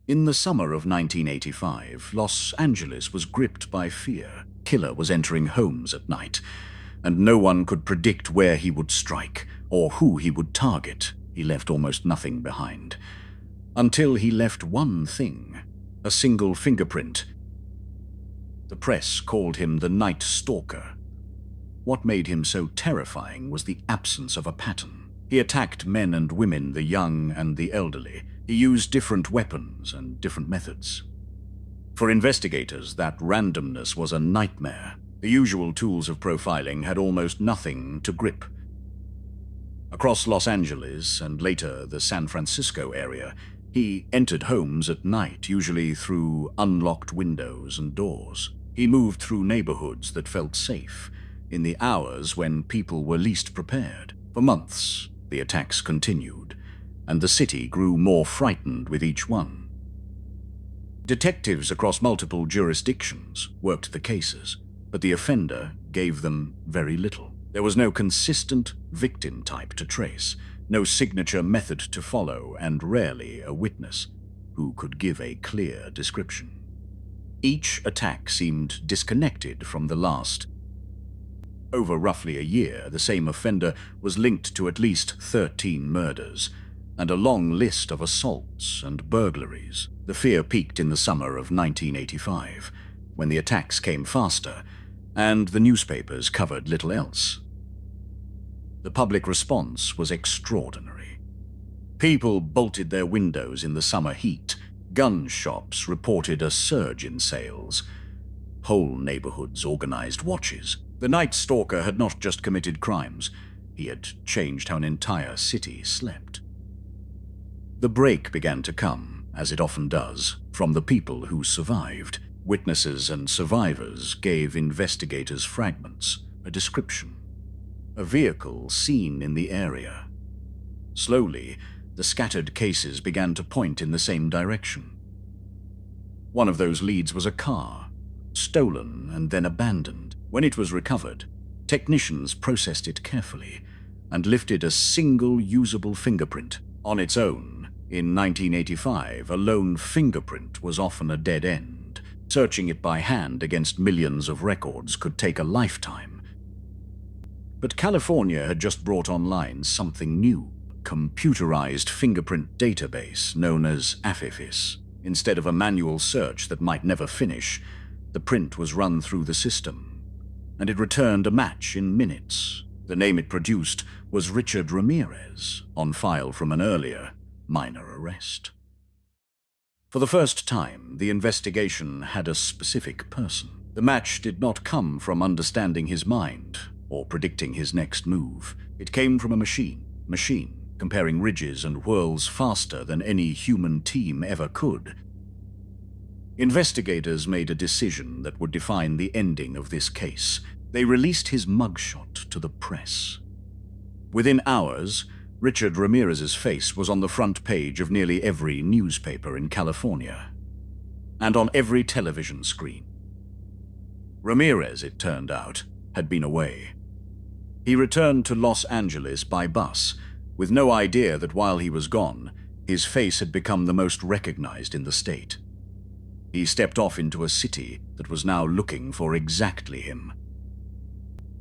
In the summer of 1985, Los Angeles was gripped by fear. Killer was entering homes at night, and no one could predict where he would strike or who he would target. He left almost nothing behind. Until he left one thing, a single fingerprint. The press called him the Night Stalker. What made him so terrifying was the absence of a pattern. He attacked men and women, the young and the elderly. He used different weapons and different methods. For investigators, that randomness was a nightmare. The usual tools of profiling had almost nothing to grip. Across Los Angeles and later the San Francisco area, he entered homes at night, usually through unlocked windows and doors. He moved through neighborhoods that felt safe, in the hours when people were least prepared. For months, the attacks continued, and the city grew more frightened with each one. Detectives across multiple jurisdictions worked the cases, but the offender gave them very little. There was no consistent victim type to trace, no signature method to follow, and rarely a witness who could give a clear description. Each attack seemed disconnected from the last. Over roughly a year, the same offender was linked to at least 13 murders and a long list of assaults and burglaries. The fear peaked in the summer of 1985, when the attacks came faster and the newspapers covered little else. The public response was extraordinary. People bolted their windows in the summer heat. Gun shops reported a surge in sales. Whole neighborhoods organized watches. The Night Stalker had not just committed crimes, he had changed how an entire city slept. The break began to come, as it often does, from the people who survived. Witnesses and survivors gave investigators fragments, a description, a vehicle seen in the area. Slowly, the scattered cases began to point in the same direction. One of those leads was a car, stolen and then abandoned. When it was recovered, technicians processed it carefully and lifted a single usable fingerprint. On its own, in 1985, a lone fingerprint was often a dead end. Searching it by hand against millions of records could take a lifetime. But California had just brought online something new, a computerized fingerprint database known as AFIS. Instead of a manual search that might never finish, the print was run through the system, and it returned a match in minutes. The name it produced was Richard Ramirez, on file from an earlier, minor arrest. For the first time, the investigation had a specific person. The match did not come from understanding his mind or predicting his next move. It came from a machine, comparing ridges and whirls faster than any human team ever could. Investigators made a decision that would define the ending of this case. They released his mugshot to the press. Within hours, Richard Ramirez's face was on the front page of nearly every newspaper in California, and on every television screen. Ramirez, it turned out, had been away. He returned to Los Angeles by bus, with no idea that while he was gone, his face had become the most recognized in the state. He stepped off into a city that was now looking for exactly him.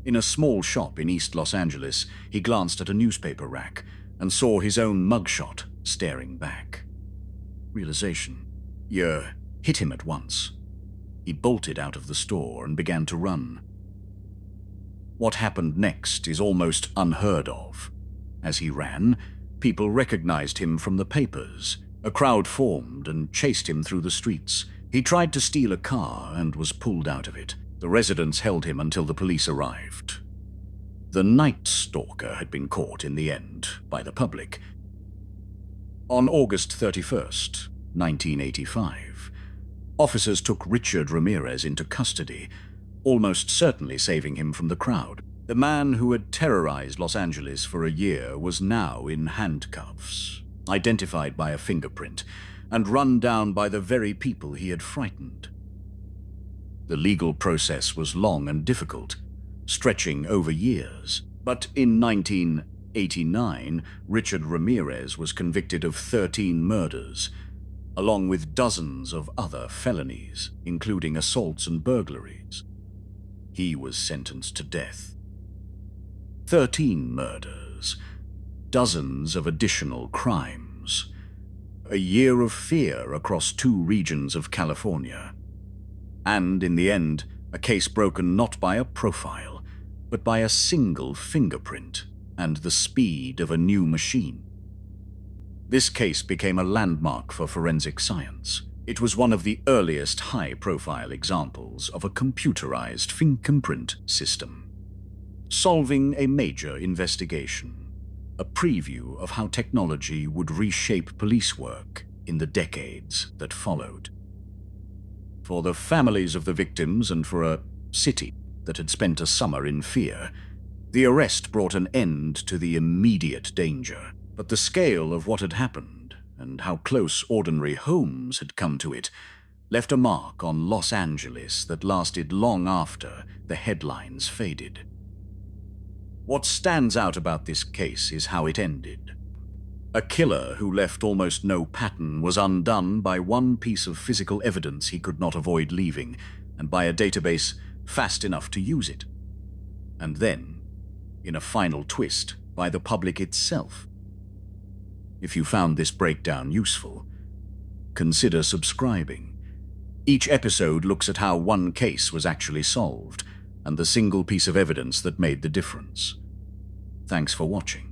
In a small shop in East Los Angeles, he glanced at a newspaper rack and saw his own mugshot staring back. Realization hit him at once. He bolted out of the store and began to run. What happened next is almost unheard of. As he ran, people recognized him from the papers. A crowd formed and chased him through the streets. He tried to steal a car and was pulled out of it. The residents held him until the police arrived. The Night Stalker had been caught in the end by the public. On August 31st, 1985, officers took Richard Ramirez into custody, almost certainly saving him from the crowd. The man who had terrorized Los Angeles for a year was now in handcuffs, identified by a fingerprint, and run down by the very people he had frightened. The legal process was long and difficult, stretching over years. But in 1989, Richard Ramirez was convicted of 13 murders along with dozens of other felonies, including assaults and burglaries. He was sentenced to death. 13 murders, dozens of additional crimes, a year of fear across 2 regions of California. And in the end, a case broken not by a profile, but by a single fingerprint and the speed of a new machine. This case became a landmark for forensic science. It was one of the earliest high-profile examples of a computerized fingerprint system, solving a major investigation, a preview of how technology would reshape police work in the decades that followed. For the families of the victims and for a city that had spent a summer in fear, the arrest brought an end to the immediate danger. But the scale of what had happened and how close ordinary homes had come to it left a mark on Los Angeles that lasted long after the headlines faded. What stands out about this case is how it ended. A killer who left almost no pattern was undone by one piece of physical evidence he could not avoid leaving, and by a database fast enough to use it. And then, in a final twist, by the public itself. If you found this breakdown useful, consider subscribing. Each episode looks at how one case was actually solved, and the single piece of evidence that made the difference. Thanks for watching.